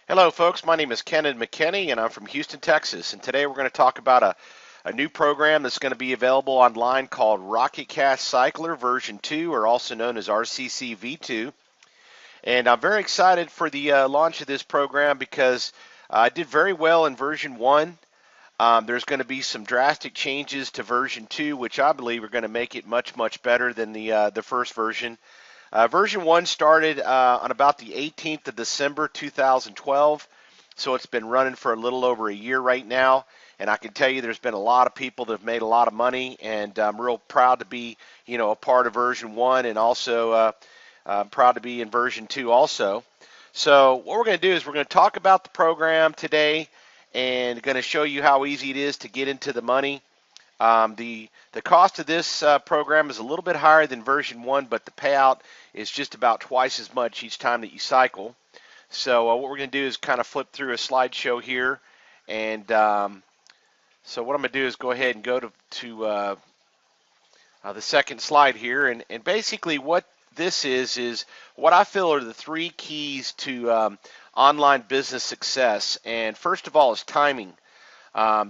Hello, folks. My name is Kenneth McKinney, and I'm from Houston, Texas. And today we're going to talk about a new program that's going to be available online called RocketCast Cycler version 2, or also known as RCC V2. And I'm very excited for the launch of this program because I did very well in version 1. There's going to be some drastic changes to version 2, which I believe are going to make it much, much better than the first version. Version 1 started on about the 18th of December 2012, so it's been running for a little over a year right now. And I can tell you there's been a lot of people that have made a lot of money, and I'm real proud to be, a part of version 1, and also proud to be in version 2 also. So what we're going to do is we're going to talk about the program today and going to show you how easy it is to get into the money. The cost of this program is a little bit higher than version 1, but the payout is just about twice as much each time that you cycle. So what we're going to do is kind of flip through a slideshow here. And so what I'm going to do is go ahead and go to the second slide here. And basically what this is what I feel are the three keys to online business success. And first of all is timing.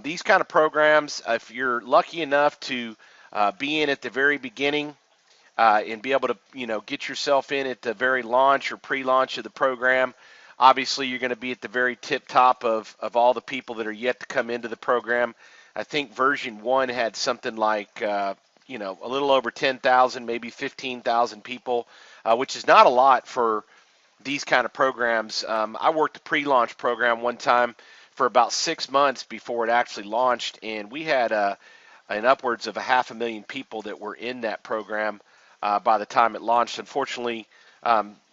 These kind of programs, if you're lucky enough to be in at the very beginning and be able to, get yourself in at the very launch or pre-launch of the program, obviously you're going to be at the very tip top of all the people that are yet to come into the program. I think version 1 had something like, a little over 10,000, maybe 15,000 people, which is not a lot for these kind of programs. I worked a pre-launch program one time for about 6 months before it actually launched, and we had an upwards of 500,000 people that were in that program by the time it launched. Unfortunately,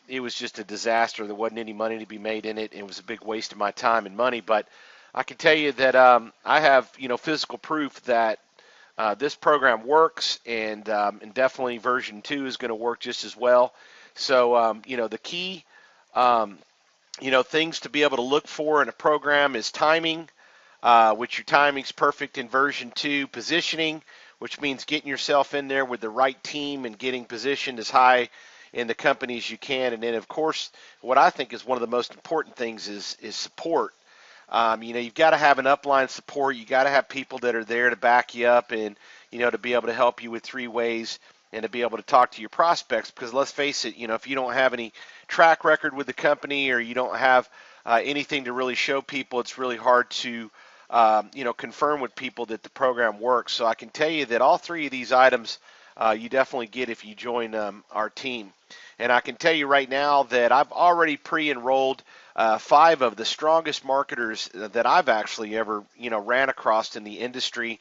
it was just a disaster. There wasn't any money to be made in it. It was a big waste of my time and money, but I can tell you that I have physical proof that this program works, and definitely version 2 is going to work just as well. So the key things to be able to look for in a program is timing, which your timing's perfect in version 2. Positioning, which means getting yourself in there with the right team and getting positioned as high in the company as you can. And then, of course, what I think is one of the most important things is support. You've got to have an upline support. You got to have people that are there to back you up and, to be able to help you with three ways and to be able to talk to your prospects. Because let's face it, if you don't have any track record with the company or you don't have anything to really show people, it's really hard to, confirm with people that the program works. So I can tell you that all three of these items you definitely get if you join our team. And I can tell you right now that I've already pre-enrolled 5 of the strongest marketers that I've actually ever, ran across in the industry.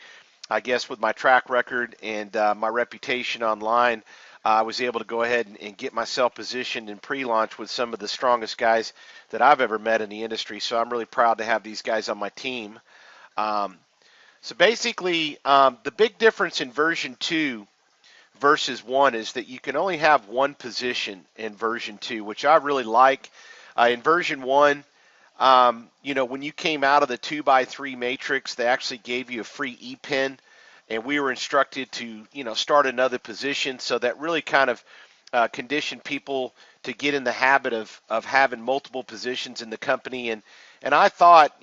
I guess with my track record and my reputation online, I was able to go ahead and get myself positioned in pre-launch with some of the strongest guys that I've ever met in the industry. So I'm really proud to have these guys on my team. So basically, the big difference in version 2 versus 1 is that you can only have one position in version 2, which I really like. In version 1, when you came out of the 2x3 matrix, they actually gave you a free e-pin, and we were instructed to, start another position. So that really kind of conditioned people to get in the habit of having multiple positions in the company. And I thought,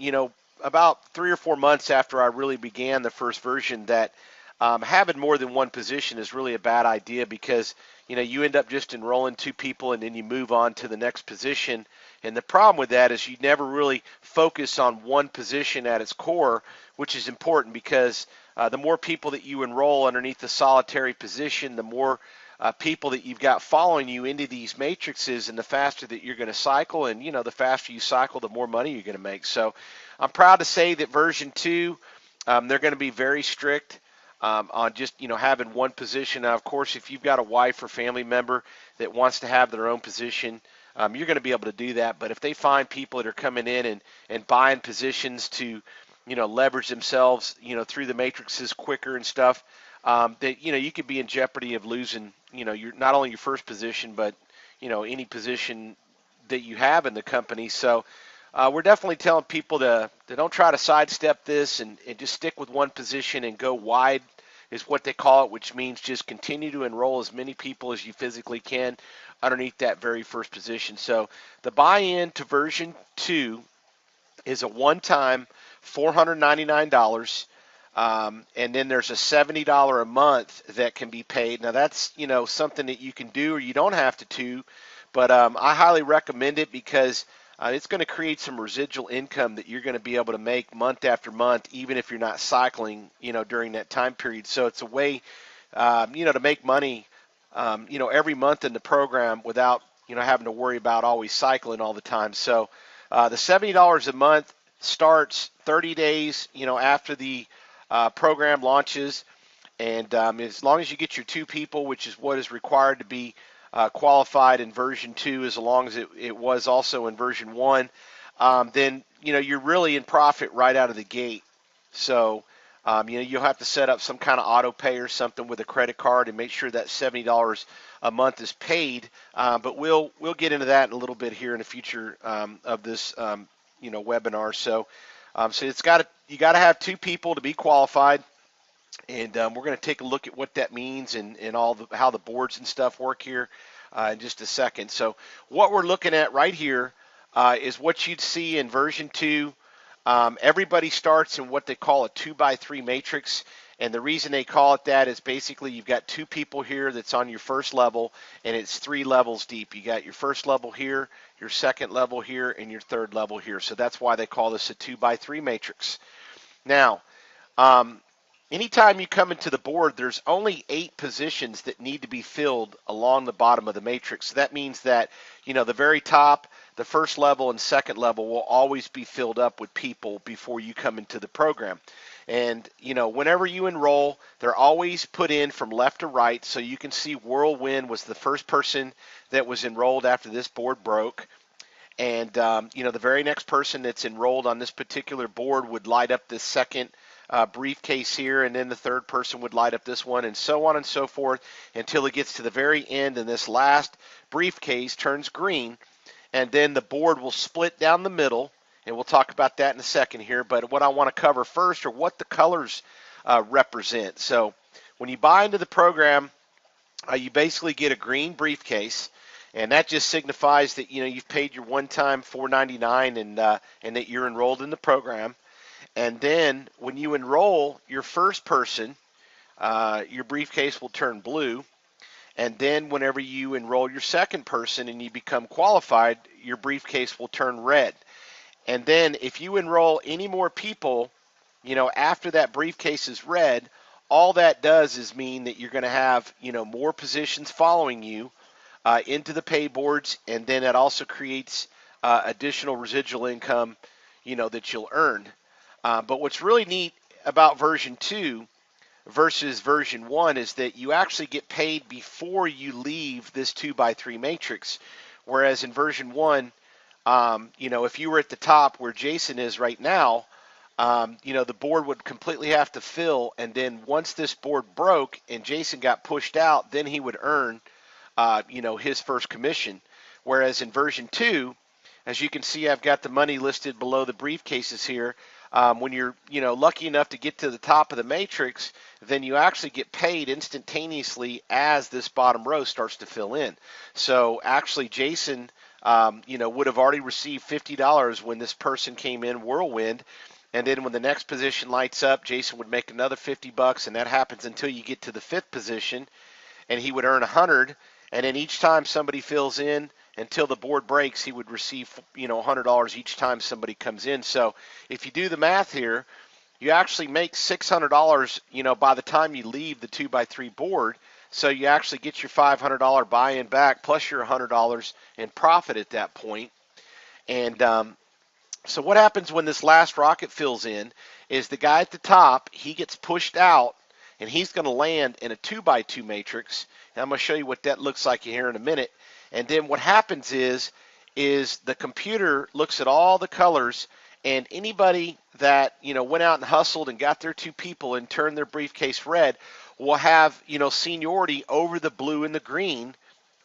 about 3 or 4 months after I really began the first version that having more than one position is really a bad idea because, you end up just enrolling 2 people and then you move on to the next position. And the problem with that is you never really focus on one position at its core, which is important because the more people that you enroll underneath the solitary position, the more people that you've got following you into these matrices, and the faster that you're going to cycle, and the faster you cycle, the more money you're going to make. So I'm proud to say that version 2, they're going to be very strict on just having one position. Now, of course, if you've got a wife or family member that wants to have their own position, you're going to be able to do that. But if they find people that are coming in and buying positions to leverage themselves through the matrices quicker and stuff, that you could be in jeopardy of losing your not only your first position but any position that you have in the company. So we're definitely telling people to don't try to sidestep this and just stick with one position and go wide, is what they call it, which means just continue to enroll as many people as you physically can underneath that very first position. So the buy-in to version 2 is a one-time $499. And then there's a $70 a month that can be paid. Now that's something that you can do or you don't have to do, but I highly recommend it because it's going to create some residual income that you're going to be able to make month after month, even if you're not cycling, during that time period. So it's a way, to make money, every month in the program without, having to worry about always cycling all the time. So the $70 a month starts 30 days, after the program launches, and as long as you get your 2 people, which is what is required to be qualified in version 2, as long as it was also in version 1, then you're really in profit right out of the gate. So you'll have to set up some kind of auto pay or something with a credit card and make sure that $70 a month is paid. But we'll get into that in a little bit here in the future of this webinar. So you got to have 2 people to be qualified, and we're going to take a look at what that means and how the boards and stuff work here in just a second. So what we're looking at right here is what you'd see in version 2. Everybody starts in what they call a 2x3 matrix, and the reason they call it that is basically you've got 2 people here that's on your first level, and it's 3 levels deep. You got your first level here, your second level here, and your third level here. So that's why they call this a 2x3 matrix. Now, anytime you come into the board, there's only 8 positions that need to be filled along the bottom of the matrix. So that means that, the very top, the first level and second level will always be filled up with people before you come into the program. And, whenever you enroll, they're always put in from left to right. So you can see Whirlwind was the first person that was enrolled after this board broke. And, the very next person that's enrolled on this particular board would light up this second briefcase here, and then the third person would light up this one, and so on and so forth until it gets to the very end, and this last briefcase turns green, and then the board will split down the middle, and we'll talk about that in a second here. But what I want to cover first are what the colors represent. So when you buy into the program, you basically get a green briefcase, and that just signifies that you've paid your one-time $499 and that you're enrolled in the program. And then when you enroll your first person, your briefcase will turn blue. And then whenever you enroll your second person and you become qualified, your briefcase will turn red. And then if you enroll any more people, after that briefcase is red, all that does is mean that you're going to have, more positions following you into the pay boards. And then it also creates additional residual income, that you'll earn. But what's really neat about version 2 versus version 1 is that you actually get paid before you leave this 2x3 matrix. Whereas in version 1, if you were at the top where Jason is right now, the board would completely have to fill. And then once this board broke and Jason got pushed out, then he would earn, his first commission. Whereas in version 2, as you can see, I've got the money listed below the briefcases here. When you're, lucky enough to get to the top of the matrix, then you actually get paid instantaneously as this bottom row starts to fill in. So actually, Jason, would have already received $50 when this person came in, Whirlwind, and then when the next position lights up, Jason would make another $50, and that happens until you get to the 5th position, and he would earn $100. And then each time somebody fills in, until the board breaks, he would receive, $100 each time somebody comes in. So if you do the math here, you actually make $600, by the time you leave the 2x3 board. So you actually get your $500 buy-in back plus your $100 in profit at that point. And so what happens when this last rocket fills in is the guy at the top, he gets pushed out, and he's going to land in a 2x2 matrix. And I'm going to show you what that looks like here in a minute. And then what happens is the computer looks at all the colors, and anybody that, went out and hustled and got their 2 people and turned their briefcase red will have, seniority over the blue and the green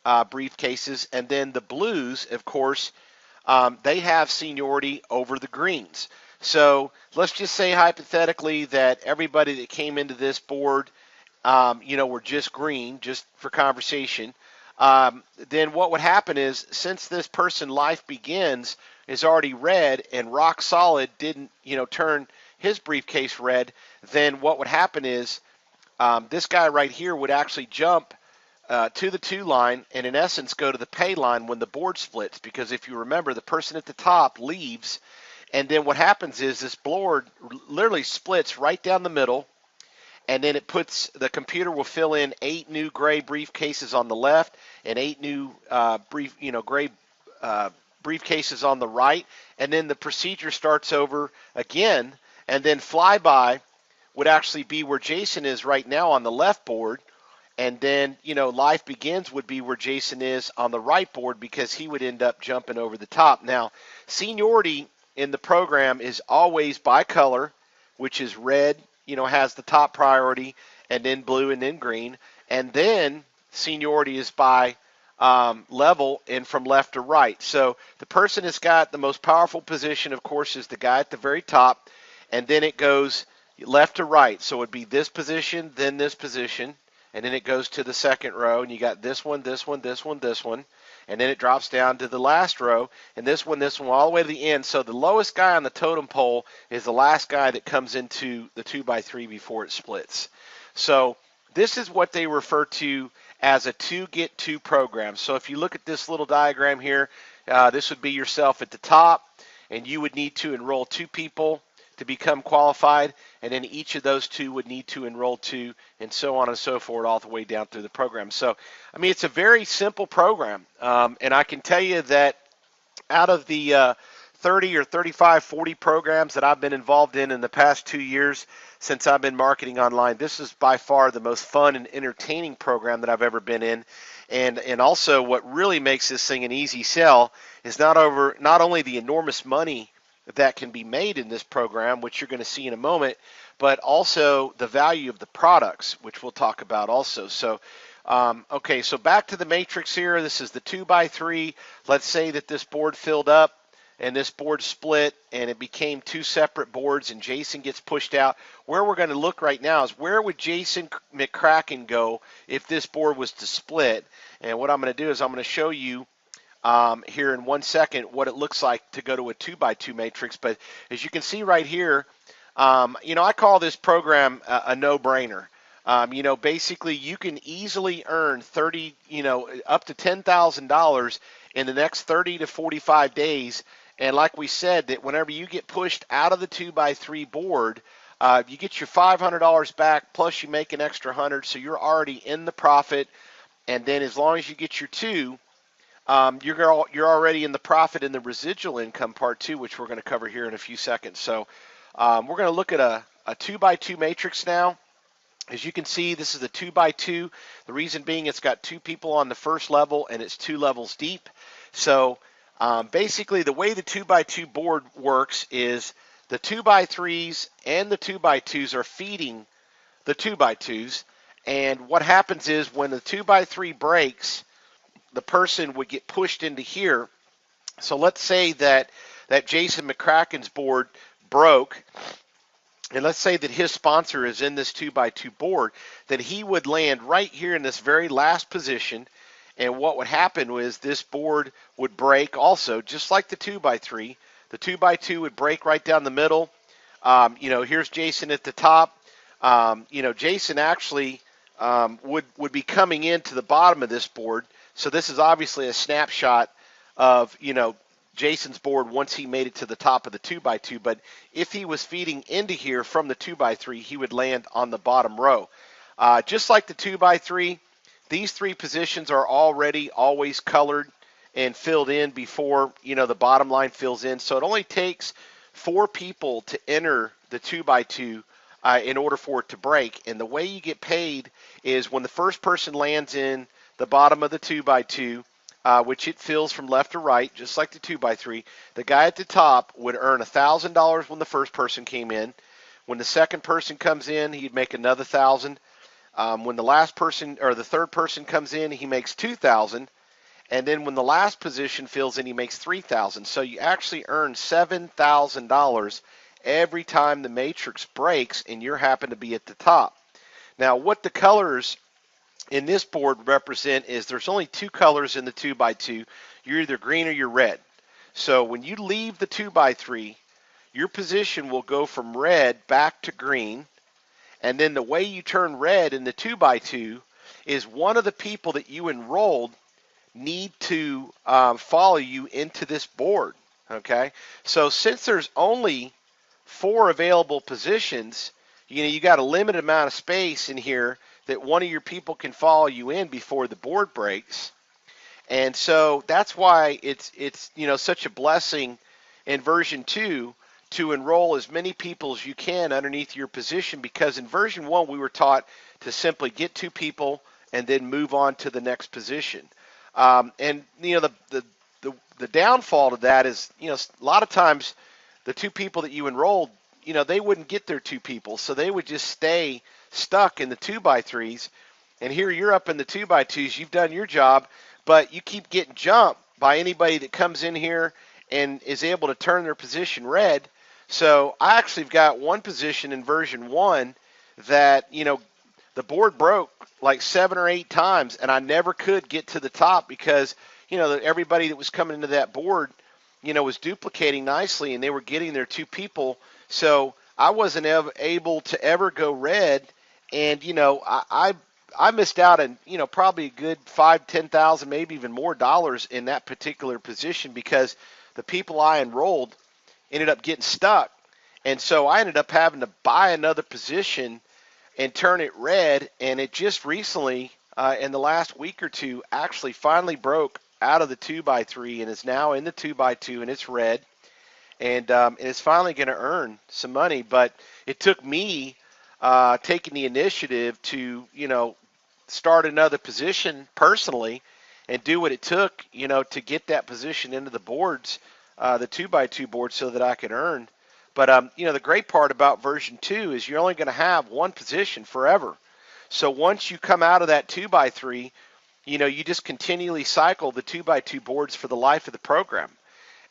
briefcases. And then the blues, of course, they have seniority over the greens. So let's just say hypothetically that everybody that came into this board were just green, just for conversation, then what would happen is, since this person life begins is already red and rock solid didn't, turn his briefcase red, then what would happen is this guy right here would actually jump to the 2 line and in essence go to the pay line when the board splits, because if you remember, the person at the top leaves, and then what happens is this board literally splits right down the middle, and then the computer will fill in 8 new gray briefcases on the left and 8 new gray briefcases on the right, and then the procedure starts over again, and then flyby would actually be where Jason is right now on the left board, and then life begins would be where Jason is on the right board, because he would end up jumping over the top. Now, seniority in the program is always by color, which is red, has the top priority, and then blue, and then green. And then seniority is by level and from left to right. So the person that's got the most powerful position, of course, is the guy at the very top, and then it goes left to right. So it would be this position, then this position, and then it goes to the second row, and you got this one, this one, this one, this one, and then it drops down to the last row, and this one, all the way to the end. So the lowest guy on the totem pole is the last guy that comes into the 2x3 before it splits. So this is what they refer to as a 2-get-2 program. So if you look at this little diagram here, this would be yourself at the top, and you would need to enroll 2 people to become qualified, and then each of those 2 would need to enroll 2, and so on and so forth, all the way down through the program. So, I mean, it's a very simple program, and I can tell you that out of the 30 or 35, 40 programs that I've been involved in the past 2 years since I've been marketing online, this is by far the most fun and entertaining program that I've ever been in. And also what really makes this thing an easy sell is not only the enormous money that can be made in this program, which you're going to see in a moment, but also the value of the products, which we'll talk about also. So, okay, so back to the matrix here. This is the 2x3. Let's say that this board filled up and this board split and it became 2 separate boards and Jason gets pushed out. Where we're going to look right now is where would Jason McCracken go if this board was to split. And what I'm going to do is I'm going to show you here in 1 second what it looks like to go to a 2x2 matrix. But as you can see right here, I call this program a no-brainer. Basically you can easily earn up to $10,000 in the next 30 to 45 days. And like we said, that whenever you get pushed out of the 2x3 board, you get your $500 back, plus you make an extra 100, so you're already in the profit. And then as long as you get your 2, you're already in the profit in the residual income part too, which we're going to cover here in a few seconds. So we're going to look at a 2x2 matrix now. As you can see, this is a 2x2. The reason being it's got 2 people on the first level and it's 2 levels deep. So basically the way the 2x2 board works is the 2x3s and the 2x2s are feeding the 2x2s. And what happens is when the 2x3 breaks, the person would get pushed into here. So let's say that Jason McCracken's board broke, and let's say that his sponsor is in this 2x2 board, then he would land right here in this very last position. And what would happen was this board would break also, just like the 2x3. The 2x2 would break right down the middle. Here's Jason at the top. Jason actually would be coming into the bottom of this board. So this is obviously a snapshot of, Jason's board once he made it to the top of the 2x2. But if he was feeding into here from the 2x3, he would land on the bottom row. Just like the 2x3, these 3 positions are already always colored and filled in before, the bottom line fills in. So it only takes 4 people to enter the 2x2 in order for it to break. And the way you get paid is when the first person lands in the bottom of the 2x2, which it fills from left to right, just like the 2x3, the guy at the top would earn $1,000 when the first person came in. When the second person comes in, he'd make another $1,000. When the last person or the third person comes in, he makes $2,000. And then when the last position fills in, he makes $3,000. So you actually earn $7,000 every time the matrix breaks and you happen to be at the top. Now, what the colors in this board represent is there's only two colors in the 2x2. You're either green or you're red. So when you leave the 2x3, your position will go from red back to green. And then the way you turn red in the 2x2 is one of the people that you enrolled need to follow you into this board. Okay, so since there's only 4 available positions, you got a limited amount of space in here that one of your people can follow you in before the board breaks. And so that's why it's such a blessing in version 2 to enroll as many people as you can underneath your position, because in version 1 we were taught to simply get 2 people and then move on to the next position. And the downfall to that is, a lot of times the 2 people that you enrolled, they wouldn't get their 2 people, so they would just stay stuck in the 2x3s. And here you're up in the 2x2s, you've done your job, but you keep getting jumped by anybody that comes in here and is able to turn their position red. So I actually have got one position in version 1 that, the board broke like 7 or 8 times, and I never could get to the top because, everybody that was coming into that board, was duplicating nicely, and they were getting their 2 people. So I wasn't able to ever go red, and, I missed out on, probably a good $5,000-$10,000, maybe even more dollars in that particular position because the people I enrolled ended up getting stuck. And so I ended up having to buy another position and turn it red. And it just recently, in the last week or two, actually finally broke out of the 2x3 and is now in the 2x2, and it's red. And it's finally going to earn some money. But it took me taking the initiative to, start another position personally and do what it took, to get that position into the boards, the 2x2 board, so that I could earn. But, the great part about version 2 is you're only going to have one position forever. So once you come out of that 2x3, you just continually cycle the 2x2 boards for the life of the program.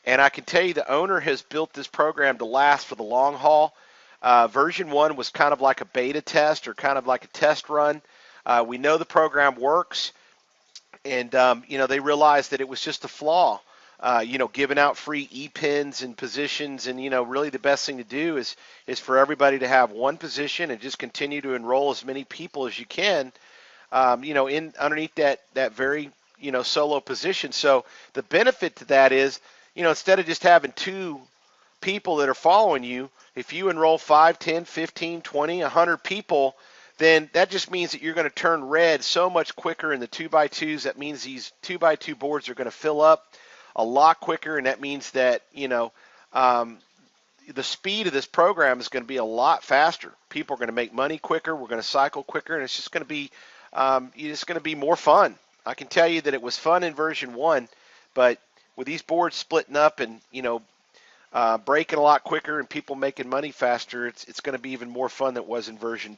And I can tell you the owner has built this program to last for the long haul. Version 1 was kind of like a beta test or kind of like a test run. We know the program works, and, they realized that it was just a flaw. Giving out free e-pins and positions, and, really the best thing to do is for everybody to have one position and just continue to enroll as many people as you can, in underneath that very, solo position. So the benefit to that is, instead of just having 2 people that are following you, if you enroll 5, 10, 15, 20, 100 people, then that just means that you're going to turn red so much quicker in the 2x2s. That means these 2x2 boards are going to fill up a lot quicker, and that means that, the speed of this program is going to be a lot faster. People are going to make money quicker. We're going to cycle quicker, and it's just going to be more fun. I can tell you that it was fun in version 1, but with these boards splitting up and, breaking a lot quicker and people making money faster, it's going to be even more fun than it was in version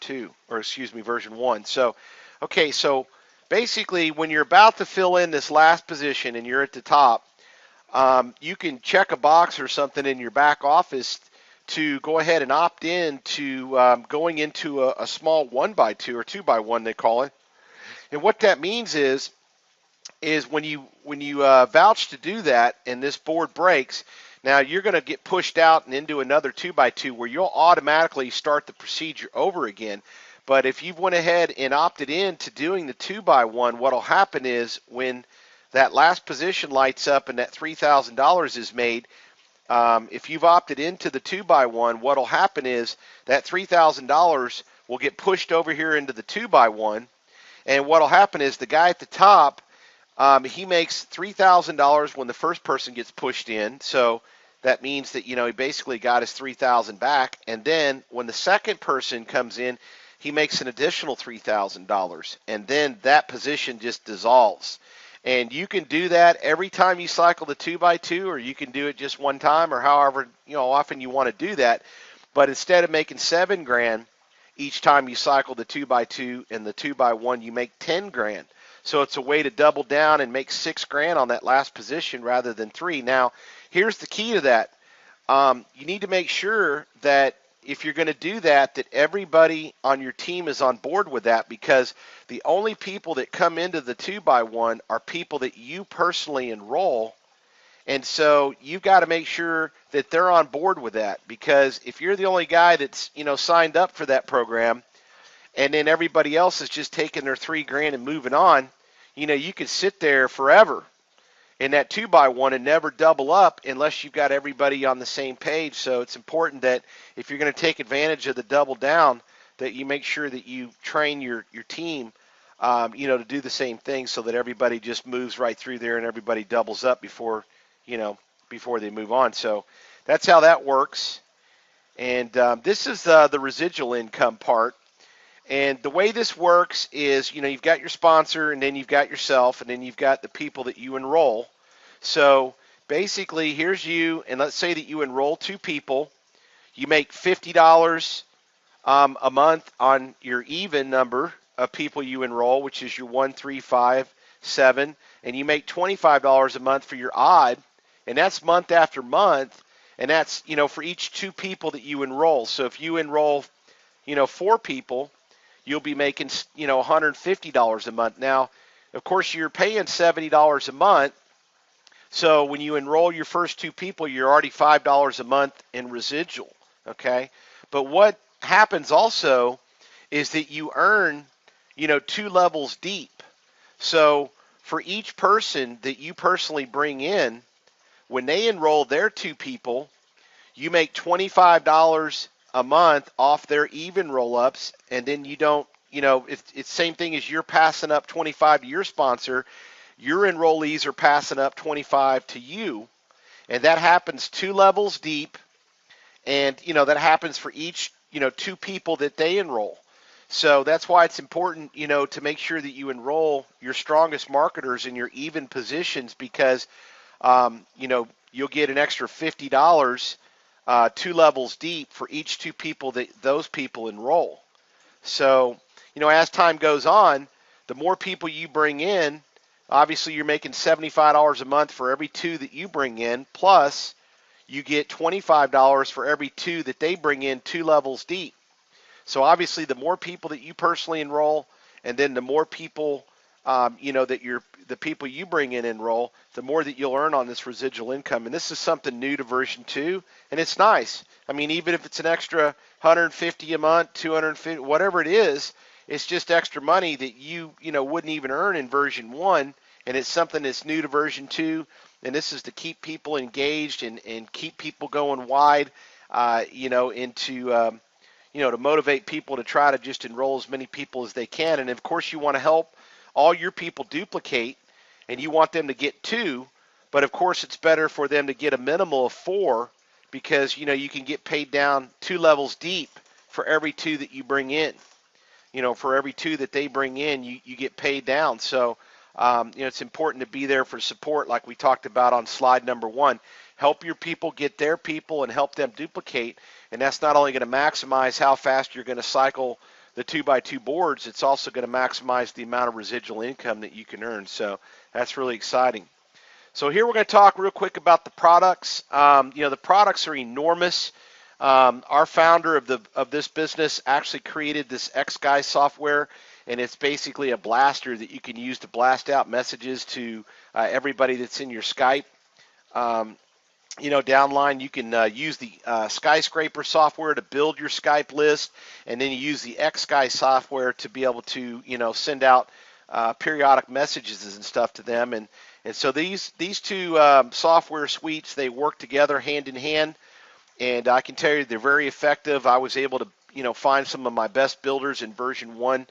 1. So, okay, so basically when you're about to fill in this last position and you're at the top, you can check a box or something in your back office to go ahead and opt in to going into a small 1x2 or 2x1 they call it. And what that means is when you vouch to do that and this board breaks, now you're going to get pushed out and into another 2x2 where you'll automatically start the procedure over again. But if you've went ahead and opted in to doing the 2x1, what'll happen is when that last position lights up and that $3,000 is made, if you've opted into the 2x1, what'll happen is that $3,000 will get pushed over here into the 2x1, and what'll happen is the guy at the top, he makes $3,000 when the first person gets pushed in. So that means that, he basically got his $3,000 back. And then when the second person comes in, he makes an additional $3,000. And then that position just dissolves. And you can do that every time you cycle the 2x2, or you can do it just one time, or however, often you want to do that. But instead of making $7,000 each time you cycle the 2x2 and the 2x1, you make $10,000. So it's a way to double down and make $6,000 on that last position rather than $3,000. Now, here's the key to that. You need to make sure that if you're going to do that, that everybody on your team is on board with that, because the only people that come into the 2x1 are people that you personally enroll. And so you've got to make sure that they're on board with that, because if you're the only guy that's, signed up for that program, and then everybody else is just taking their $3,000 and moving on, you could sit there forever in that 2x1 and never double up unless you've got everybody on the same page. So it's important that if you're going to take advantage of the double down, that you make sure that you train your team, to do the same thing, so that everybody just moves right through there and everybody doubles up before they move on. So that's how that works. And this is the residual income part. And the way this works is, you've got your sponsor, and then you've got yourself, and then you've got the people that you enroll. So basically, here's you, and let's say that you enroll 2 people. You make $50 a month on your even number of people you enroll, which is your 1, 3, 5, 7, and you make $25 a month for your odd, and that's month after month, and that's, for each 2 people that you enroll. So if you enroll, 4 people, you'll be making, $150 a month. Now, of course, you're paying $70 a month. So when you enroll your first 2 people, you're already $5 a month in residual, okay? But what happens also is that you earn, 2 levels deep. So for each person that you personally bring in, when they enroll their 2 people, you make $25 a month off their even roll-ups, and then you don't, it's same thing as you're passing up 25 to your sponsor. Your enrollees are passing up 25 to you, and that happens 2 levels deep, and that happens for each 2 people that they enroll. So that's why it's important to make sure that you enroll your strongest marketers in your even positions, because you'll get an extra $50 2 levels deep for each 2 people that those people enroll. So as time goes on, the more people you bring in, obviously you're making $75 a month for every 2 that you bring in, plus you get $25 for every 2 that they bring in 2 levels deep. So obviously the more people that you personally enroll, and then the more people that the people you bring in enroll, the more that you'll earn on this residual income. And this is something new to version 2, and it's nice. I mean, even if it's an extra $150 a month, $250, whatever it is, it's just extra money that you wouldn't even earn in version 1, and it's something that's new to version 2. And this is to keep people engaged and keep people going wide, into to motivate people to try to just enroll as many people as they can. And of course, you want to help all your people duplicate, and you want them to get 2, but of course it's better for them to get a minimal of 4, because you can get paid down 2 levels deep for every 2 that you bring in. For every 2 that they bring in, you get paid down. So it's important to be there for support, like we talked about on slide number 1. Help your people get their people and help them duplicate, and that's not only going to maximize how fast you're going to cycle the 2x2 boards, it's also going to maximize the amount of residual income that you can earn. So that's really exciting. So here we're going to talk real quick about the products. The products are enormous. Our founder of this business actually created this XGuy software, and it's basically a blaster that you can use to blast out messages to everybody that's in your Skype. Downline, you can use the Skyscraper software to build your Skype list, and then you use the XGuy software to be able to, send out periodic messages and stuff to them. And so these 2 software suites, they work together hand in hand, and I can tell you they're very effective. I was able to, find some of my best builders in version 1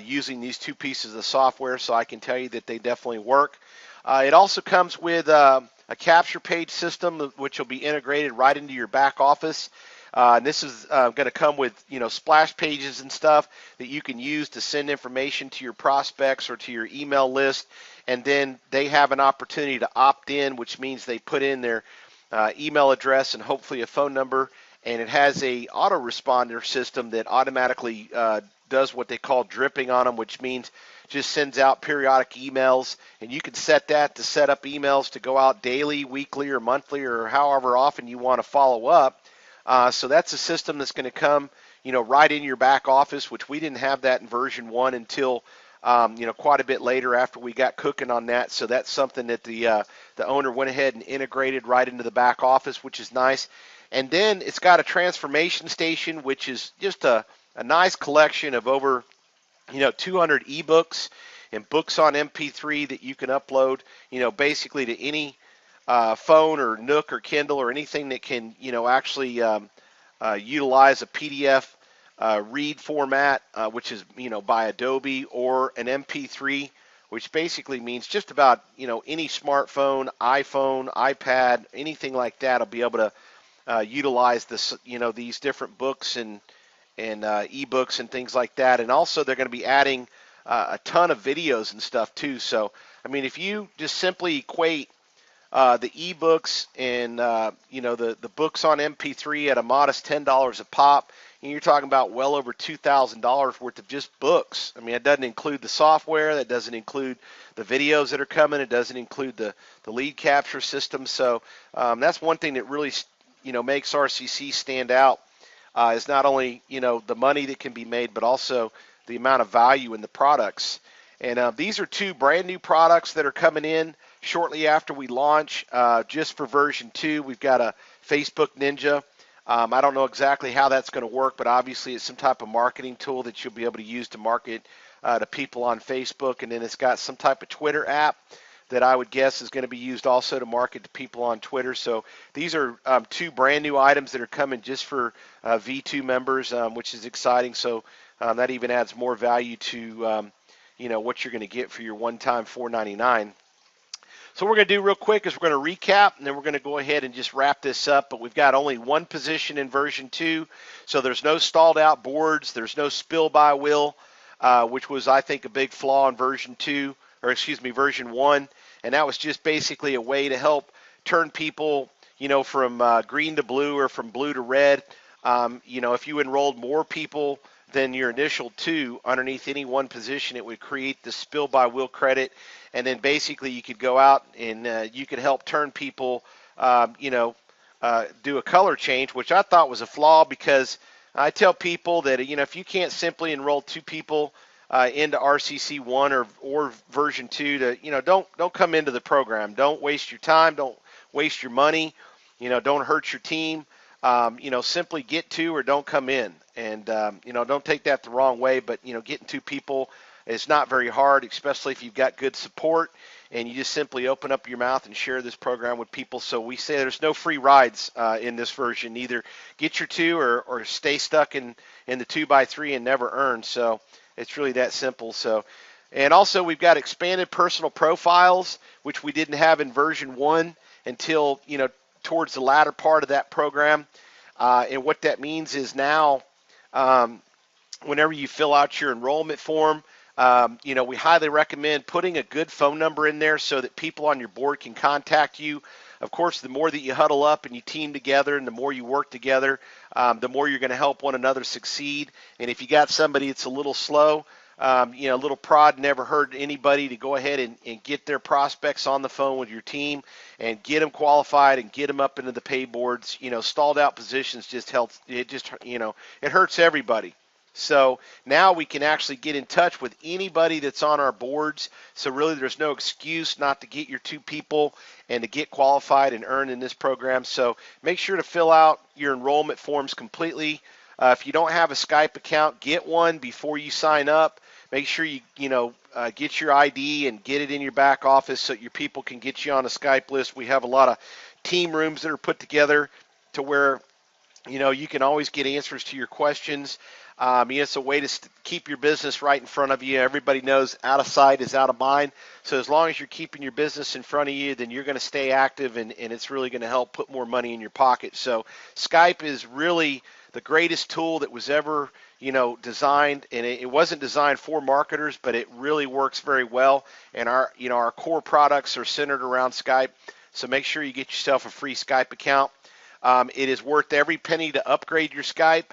using these 2 pieces of software, so I can tell you that they definitely work. It also comes with a capture page system, which will be integrated right into your back office. And this is going to come with splash pages and stuff that you can use to send information to your prospects or to your email list. And then they have an opportunity to opt in, which means they put in their email address and hopefully a phone number. And it has a autoresponder system that automatically does what they call dripping on them, which means just sends out periodic emails, and you can set that to set up emails to go out daily, weekly, or monthly, or however often you want to follow up. So that's a system that's going to come, right in your back office, which we didn't have that in version 1 until, quite a bit later after we got cooking on that. So that's something that the owner went ahead and integrated right into the back office, which is nice. And then it's got a transformation station, which is just a nice collection of over 200 ebooks and books on MP3 that you can upload, basically to any phone or Nook or Kindle or anything that can, actually utilize a PDF read format, which is, by Adobe, or an MP3, which basically means just about, any smartphone, iPhone, iPad, anything like that will be able to utilize this, these different books and ebooks and things like that. And also they're going to be adding a ton of videos and stuff too. So, I mean, if you just simply equate the ebooks and the books on MP3 at a modest $10 a pop, and you're talking about well over $2,000 worth of just books. I mean, it doesn't include the software, that doesn't include the videos that are coming, it doesn't include the lead capture system. So that's one thing that really makes RCC stand out. Is not only the money that can be made, but also the amount of value in the products. And these are two brand new products that are coming in shortly after we launch. Just for version 2, we've got a Facebook Ninja. I don't know exactly how that's going to work, but obviously it's some type of marketing tool that you'll be able to use to market to people on Facebook. And then it's got some type of Twitter app that I would guess is going to be used also to market to people on Twitter. So these are two brand new items that are coming just for V2 members, which is exciting. So that even adds more value to what you're going to get for your one-time $4.99. So what we're going to do real quick is we're going to recap, and then we're going to go ahead and just wrap this up. But we've got only one position in version 2, so there's no stalled out boards, there's no spill by wheel, which was, I think, a big flaw in version 1. And that was just basically a way to help turn people, from green to blue or from blue to red. If you enrolled more people than your initial 2 underneath any one position, it would create the spill by wheel credit. And then basically you could go out and you could help turn people, do a color change, which I thought was a flaw, because I tell people that, if you can't simply enroll 2 people into RCC 1 or version 2, to don't come into the program. Don't waste your time. Don't waste your money. Don't hurt your team. Simply get 2 or don't come in. And don't take that the wrong way. But getting 2 people is not very hard, especially if you've got good support and you just simply open up your mouth and share this program with people. So we say there's no free rides in this version. Either get your 2 or stay stuck in the 2x3 and never earn. So it's really that simple. So, and also we've got expanded personal profiles, which we didn't have in version 1 until, towards the latter part of that program. And what that means is now, whenever you fill out your enrollment form, we highly recommend putting a good phone number in there so that people on your board can contact you. Of course, the more that you huddle up and you team together and the more you work together, the more you're going to help one another succeed. And if you got somebody that's a little slow, a little prod, never hurt anybody to go ahead and get their prospects on the phone with your team and get them qualified and get them up into the pay boards. Stalled out positions just helps. It hurts everybody. So now we can actually get in touch with anybody that's on our boards. So really there's no excuse not to get your 2 people and to get qualified and earn in this program. So make sure to fill out your enrollment forms completely. If you don't have a Skype account, get one before you sign up. Make sure you get your ID and get it in your back office so your people can get you on a Skype list. We have a lot of team rooms that are put together to where you can always get answers to your questions. It's a way to keep your business right in front of you. Everybody knows out of sight is out of mind. So as long as you're keeping your business in front of you, then you're going to stay active, and it's really going to help put more money in your pocket. So Skype is really the greatest tool that was ever, designed, and it wasn't designed for marketers, but it really works very well. And our core products are centered around Skype. So make sure you get yourself a free Skype account. It is worth every penny to upgrade your Skype.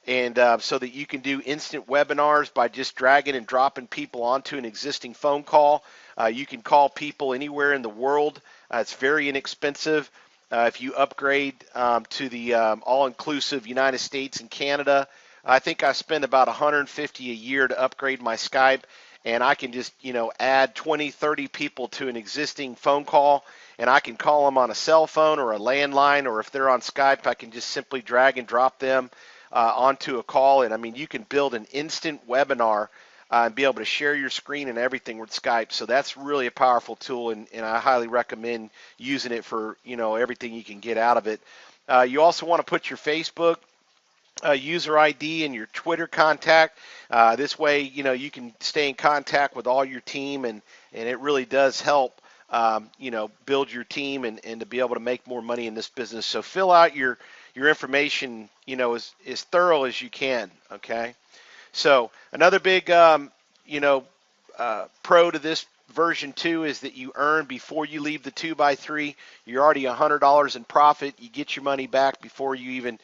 And so that you can do instant webinars by just dragging and dropping people onto an existing phone call. You can call people anywhere in the world. It's very inexpensive. if you upgrade to the all-inclusive United States and Canada. I think I spend about $150 a year to upgrade my Skype, and I can just, add 20, 30 people to an existing phone call, and I can call them on a cell phone or a landline, or if they're on Skype, I can just simply drag and drop them onto a call. And I mean, you can build an instant webinar and be able to share your screen and everything with Skype. So that's really a powerful tool, and I highly recommend using it for, everything you can get out of it. You also want to put your Facebook user ID and your Twitter contact. This way, you can stay in contact with all your team, and it really does help, build your team and to be able to make more money in this business. So fill out your information, as thorough as you can, okay? So another big, pro to this version 2 is that you earn before you leave the 2x3. You're already $100 in profit. You get your money back before you even,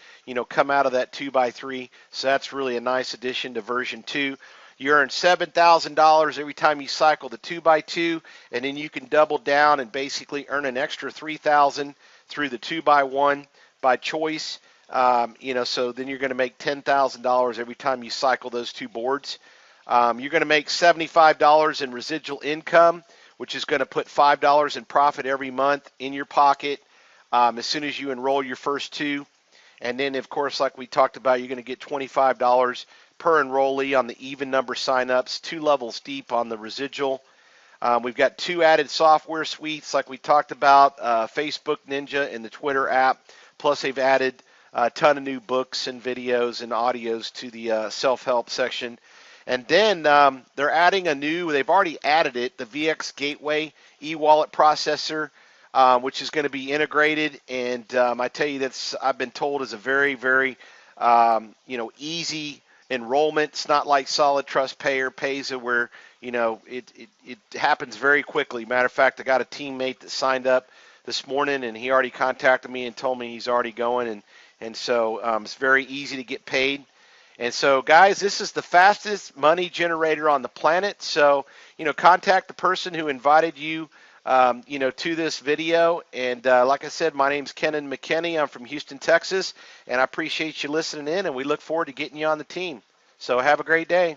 come out of that 2x3. So that's really a nice addition to version 2. You earn $7,000 every time you cycle the 2x2, and then you can double down and basically earn an extra $3,000 through the 2x1 by choice. So then you're going to make $10,000 every time you cycle those two boards. You're going to make $75 in residual income, which is going to put $5 in profit every month in your pocket as soon as you enroll your first two. And then, of course, like we talked about, you're going to get $25 per enrollee on the even number signups, 2 levels deep on the residual. We've got 2 added software suites like we talked about, Facebook Ninja and the Twitter app. Plus, they've added a ton of new books and videos and audios to the self-help section. And then they're adding they've already added it, the VX Gateway e-wallet processor, which is going to be integrated. And I tell you, I've been told is a very, very, easy enrollment. It's not like Solid Trust Pay or Payza where, it happens very quickly. Matter of fact, I got a teammate that signed up this morning, and he already contacted me and told me he's already going. And so it's very easy to get paid. And so, guys, this is the fastest money generator on the planet. So, contact the person who invited you, to this video. And like I said, my name's Kenan McKinney. I'm from Houston, Texas, and I appreciate you listening in, and we look forward to getting you on the team. So have a great day.